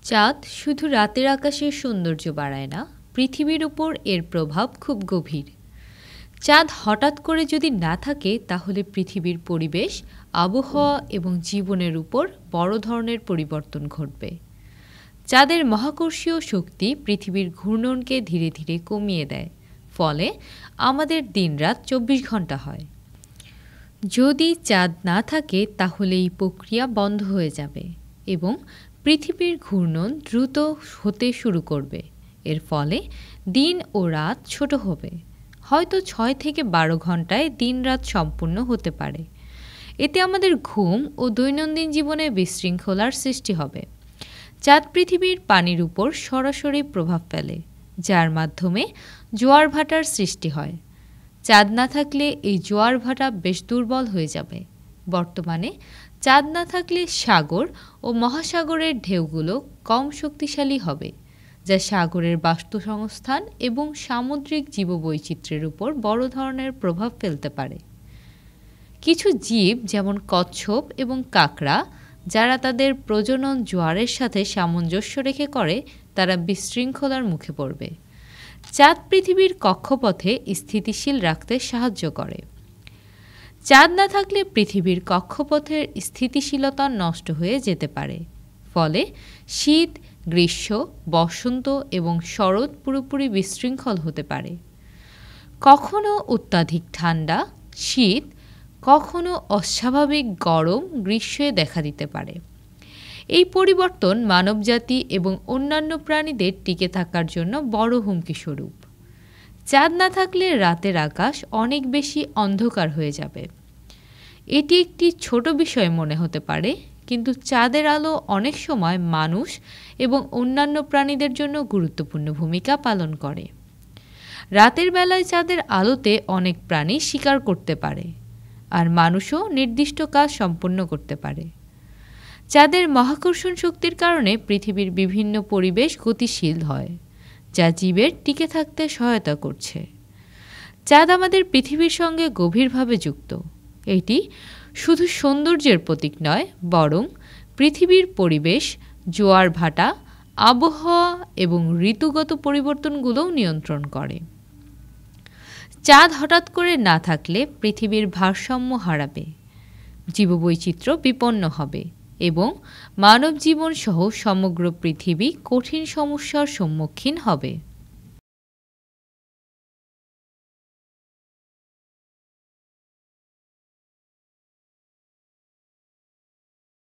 চাঁদ শুধু রাতের আকাশের সৌন্দর্য বাড়ায় না, পৃথিবীর উপর এর প্রভাব খুব গভীর। চাঁদ হঠাৎ করে যদি না থাকে তাহলে পৃথিবীর পরিবেশ, আবহাওয়া এবং জীবনের উপর বড় ধরনের পরিবর্তন ঘটবে। চাঁদের মহাকর্ষীয় শক্তি পৃথিবীর ঘূর্ণনকে ধীরে ধীরে কমিয়ে দেয়, ফলে আমাদের দিনরাত ২৪ ঘন্টা হয়। যদি চাঁদ না থাকে তাহলে এই প্রক্রিয়া বন্ধ হয়ে যাবে এবং পৃথিবীর ঘূর্ণন দ্রুত হতে শুরু করবে। এর ফলে দিন ও রাত ছোট হবে, হয়তো ৬ থেকে ১২ ঘন্টায় দিন রাত সম্পূর্ণ হতে পারে। এতে আমাদের ঘুম ও দৈনন্দিন জীবনে বিশৃঙ্খলার সৃষ্টি হবে। চাঁদ পৃথিবীর পানির উপর সরাসরি প্রভাব ফেলে, যার মাধ্যমে জোয়ার ভাটার সৃষ্টি হয়। চাঁদ না থাকলে এই জোয়ার ভাটা বেশ দুর্বল হয়ে যাবে। বর্তমানে চাঁদ না থাকলে সাগর ও মহাসাগরের ঢেউগুলো কম শক্তিশালী হবে, যা সাগরের বাস্তুসংস্থান এবং সামুদ্রিক জীববৈচিত্র্যের উপর বড় ধরনের প্রভাব ফেলতে পারে। কিছু জীব যেমন কচ্ছপ এবং কাঁকড়া, যারা তাদের প্রজনন জোয়ারের সাথে সামঞ্জস্য রেখে করে, তারা বিশৃঙ্খলার মুখে পড়বে। চাঁদ পৃথিবীর কক্ষপথে স্থিতিশীল রাখতে সাহায্য করে। চাঁদ না থাকলে পৃথিবীর কক্ষপথের স্থিতিশীলতা নষ্ট হয়ে যেতে পারে, ফলে শীত, গ্রীষ্ম, বসন্ত এবং শরৎ পুরোপুরি বিশৃঙ্খল হতে পারে। কখনো অত্যাধিক ঠান্ডা, শীত, কখনো অস্বাভাবিক গরম গ্রীষ্মে দেখা দিতে পারে। এই পরিবর্তন মানবজাতি এবং অন্যান্য প্রাণীদের টিকে থাকার জন্য বড় হুমকি স্বরূপ। চাঁদ না থাকলে রাতের আকাশ অনেক বেশি অন্ধকার হয়ে যাবে। এটি একটি ছোট বিষয় মনে হতে পারে, কিন্তু চাঁদের আলো অনেক সময় মানুষ এবং অন্যান্য প্রাণীদের জন্য গুরুত্বপূর্ণ ভূমিকা পালন করে। রাতের বেলায় চাঁদের আলোতে অনেক প্রাণী শিকার করতে পারে, আর মানুষও নির্দিষ্ট কাজ সম্পন্ন করতে পারে। চাঁদের মহাকর্ষণ শক্তির কারণে পৃথিবীর বিভিন্ন পরিবেশ গতিশীল হয়, যা জীবের টিকে থাকতে সহায়তা করছে। চাঁদ আমাদের পৃথিবীর সঙ্গে গভীরভাবে যুক্ত। এটি শুধু সৌন্দর্যের প্রতীক নয়, বরং পৃথিবীর পরিবেশ, জোয়ার ভাটা, আবহাওয়া এবং ঋতুগত পরিবর্তনগুলোও নিয়ন্ত্রণ করে। চাঁদ হঠাৎ করে না থাকলে পৃথিবীর ভারসাম্য হারাবে, জীববৈচিত্র্য বিপন্ন হবে এবং মানব জীবন সহ সমগ্র পৃথিবী কঠিন সমস্যার সম্মুখীন হবে।